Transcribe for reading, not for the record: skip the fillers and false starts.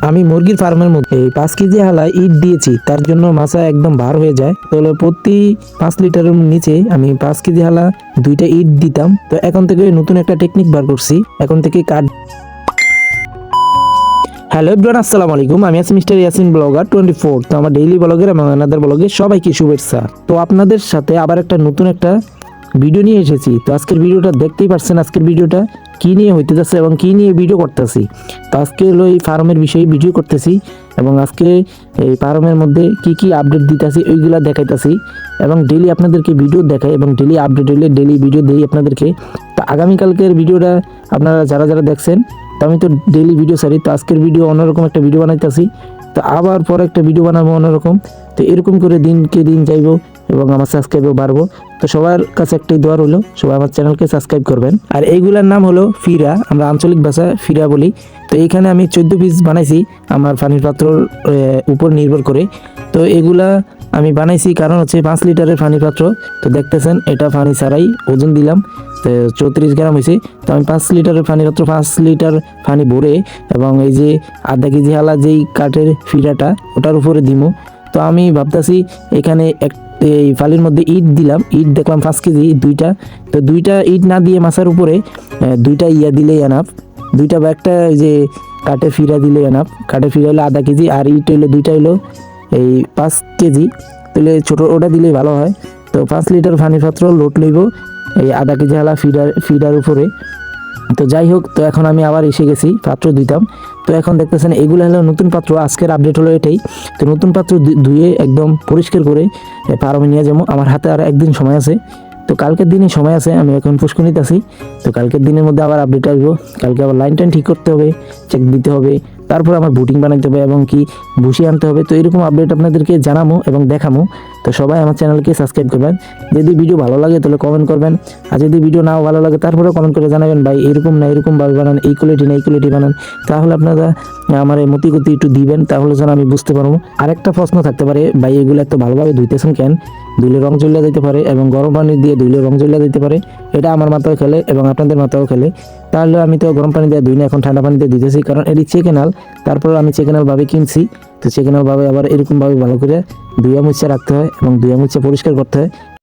আমি মুরগির ফার্মের মধ্যে 5 কেজি হালা ইট দিয়েছি, তার জন্য মাছা একদম বার হয়ে যায়। তাহলে প্রতি 5 লিটারের নিচে আমি 5 কেজি হালা 2টা ইট দিতাম। তো এখন থেকে নতুন একটা টেকনিক বার করছি, এখন থেকে কাঠ। হ্যালো এভরিওয়ান, আসসালামু আলাইকুম। আমি আছি মিস্টার ইয়াসিন ব্লগার 24। তো আমার ডেইলি ব্লগের এবং আনাদার ব্লগে সবাইকে শুভেচ্ছা। তো আপনাদের সাথে আবার নতুন একটা ভিডিও নিয়ে এসেছি। তো আজকের ভিডিওটা দেখতেই পারছেন, আজকের ভিডিওটা কি নিয়ে হইতে যাচ্ছে এবং কি নিয়ে ভিডিও করতেছি। তো আজকে হলো এই ফার্মের বিষয়ে ভিডিও করতেছি এবং আজকে এই ফার্মের মধ্যে কি কি আপডেট দিতেছি ওইগুলা দেখাইতেছি এবং ডেইলি আপনাদেরকে ভিডিও দেখাই এবং ডেইলি আপডেট হইলে ডেইলি ভিডিও দেই আপনাদেরকে। তো আগামীকালকের ভিডিওটা আপনারা যারা যারা দেখছেন, তো আমি তো ডেইলি ভিডিও ছাড়ি। তো আজকের ভিডিও অন্যরকম একটা ভিডিও বানাইতেছি, তো আবার পরে একটা ভিডিও বানাবো অন্যরকম। তো এরকম করে দিনকে দিন যাইবো এবং আমার সাবস্ক্রাইবও বাড়বো। তো সবার কাছে একটাই দোয়া হলো, সবাই আমার চ্যানেলকে সাবস্ক্রাইব করবেন। আর এইগুলার নাম হলো ফিরা, আমরা আঞ্চলিক ভাষায় ফিরা বলি। তো এইখানে আমি 14 পিস বানাইছি আমার পানির পাত্রর উপর নির্ভর করে। তো এগুলা আমি বানাইছি কারণ হচ্ছে 5 লিটারের পানির পাত্র। তো দেখতেছেন এটা পানি ছাড়াই ওজন দিলাম, তো 34 গ্রাম হয়েছে। তো আমি 5 লিটারের পানির পাত্র 5 লিটার পানি ভরে এবং এই যে আধা কেজি হালা যেই কাঠের ফিরাটা ওটার উপরে দিমু। তো আমি ভাবতেছি এখানে এই ফালির মধ্যে ইট দিলাম, ইট দেখলাম 5 কেজি 2টা। তো 2টা ইট না দিয়ে মাছের উপরে 2টা দিলেই এনাফ, 2টা বা একটা এই যে কাঠের ফিরা দিলেই এনাফ। কাঠের ফিরা হলো আধা কেজি আর ইট হইলো 2টা হইলো এই 5 কেজি। তাহলে ছোটো ওটা দিলেই ভালো হয়। তো 5 লিটার পানির পাত্র লোড লইব এই আধা কেজি হালা ফিডার উপরে। তো যাই হোক, তো এখন আমি আবার এসে গেছি পাত্র দিতাম। তো এখন দেখতেছেন এগুলো হলো নতুন পাত্র, আজকের আপডেট হলো এটাই। তো নতুন পাত্র ধুয়ে একদম পরিষ্কার করে ফার্মে নিয়ে যাবো। আমার হাতে আর একদিন সময় আছে, তো কালকের দিনে সময় আছে, আমি এখন পুষ্কনিতে আছি। তো কালকের দিনের মধ্যে আবার আপডেট আসবো। কালকে আবার লাইন টাইন ঠিক করতে হবে, চেক দিতে হবে, তারপর আমার বুটিং বানাইতে হবে এবং কি ভুসি আনতে হবে। তো এরকম আপডেট আপনাদেরকে জানাবো এবং দেখাবো। তো সবাই আমার চ্যানেলকে সাবস্ক্রাইব করবেন। যদি ভিডিও ভালো লাগে তাহলে কমেন্ট করবেন, আর যদি ভিডিও নাও ভালো লাগে তারপরেও কমেন্ট করে জানাবেন ভাই এরকম না এরকমভাবে বানান, এই কোয়ালিটি না এই কোয়ালিটি বানান। তাহলে আপনারা আমার এই মতিগতি একটু দিবেন, তাহলে যেন আমি বুঝতে পারবো। আরেকটা প্রশ্ন থাকতে পারে, ভাই এগুলো এত ভালোভাবে ধুইতেছেন কেন? ধুইলে রং চলে যেতে পারে এবং গরম পানি দিয়ে ধুইলে রং চলে যেতে পারে। এটা আমার মাথাও খেলে এবং আপনাদের মাথাও খেলে। তাহলে আমি তো গরম পানি দিয়ে ধুই না, এখন ঠান্ডা পানি দিয়ে ধুইতেছি, কারণ এটি চেকেনাল। তারপর আমি চেকেনাল ভাবে কিনছি, তো চেকেনাল ভাবে আবার এরকমভাবে ভালো করে ধুয়ে মুছে রাখতে হয় এবং ধুয়ে মুছে পরিষ্কার করতে হয়।